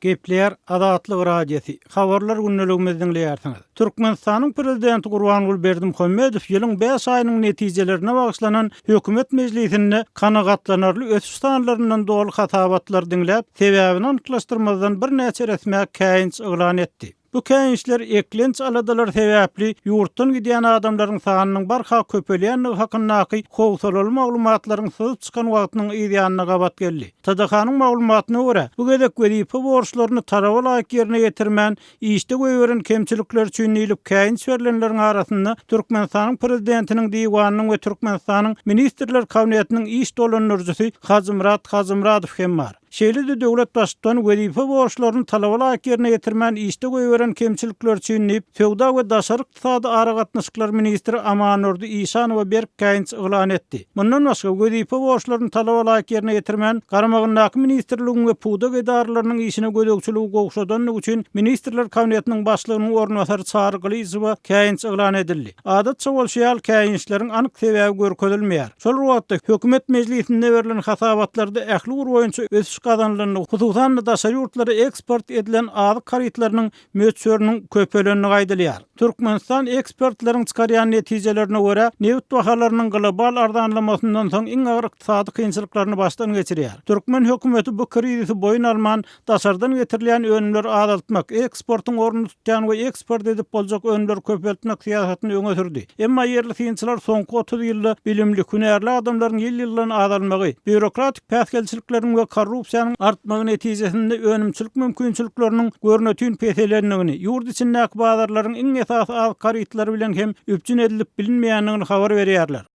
Gepler Adatlyk radiosi. Habarlar günneligimizden dinleýärsiňiz. Türkmenistanyň prezidenti Gurbanuly Berdimuhammedow ýylyň 5 aýynyň netijelerine bagyşlanan hökümet mejlisinde kanagatlanarly ösüş sanlaryndan dogry hatabatlar dinläp, sebäbini anyklaşdyrmazdan bir näçe resmi käýinç eglan etdi. Bu käýinçler eklenç aladalar sebäpli ýurtdan gidýän adamlaryň sanynyň barha köpelýänligi hakyndaky howsalaly maglumatlaryň syzyp çykan wagtynyň ýa-da gabat geldi. TDH-nyň maglumatyna görä, bu gezek wezife borçlaryny talaba laýyk ýerine getirmän, işde göýberen kemçilikler üçin ýylyp käýinç berilenleriň arasynda Türkmenistanyň prezidentiniň diýwanynyň we Türkmenistanyň ministrler kabinetiniň iş dolanjyjy Hazymradow hem bar. Şeýle-de döwlet başçysyny wezife borçlaryny talaba laýyk ýerine getirmän, işde göýberen kemçilikler üçin Söwda we daşary ykdysady ara gatnaşyklar ministri Amanurdy Işanowa berk käýinç eglan etdi. Mundan başga wezife borçlaryny talaba laýyk ýerine getirmän, garamadagyndaky ministrligiň we puda edaralarynyň işine gödökçüligi gowşadanlygy üçin ministrler kabinetiniň başlygynyň ornwasary Çağrıqlyzowa käýinç eglan edildi. Adatça bolşýal käýinçleriň anyk sebäbi görkezilmeýär. Şol wagtda hökümet mejlisinde berilen hasabatlarda ähli boýunça ösüş kazanylanyny, hususan daşary ýurtlara eksport edilen azyk karytlarynyň möçörünün köpelenini gaýdalýar. Türkmenistan ekspertlaryň çykarýan netijelerine görä, neft bahalarynyň global ardanlamasyndan soň iň agyr ykdysady kynçylyklaryny başdan geçirýär. Türkmen hökümeti bu krizisi boyun alman, daşardan getirilýän önümleri azaltmak, eksportyň ornuny tutýan we eksport edip boljak önümleri köpeltmek siýasatyny öňe sürdi. Emma yerli kynçylar soňky 30 ýylda bilimli, hünärli adamlaryň ýyl-ýyldan azalmagy, bürokratik päsgelçilikleriň we korrupsiýanyň artmagy netijesinde önümçilik mümkinçilikleriniň görnetýän peselenligini, ýurt içindäki bazarlaryň iň esas az karytlary bilen hem üpjün edilip bilinmeýänligini habar berýärler.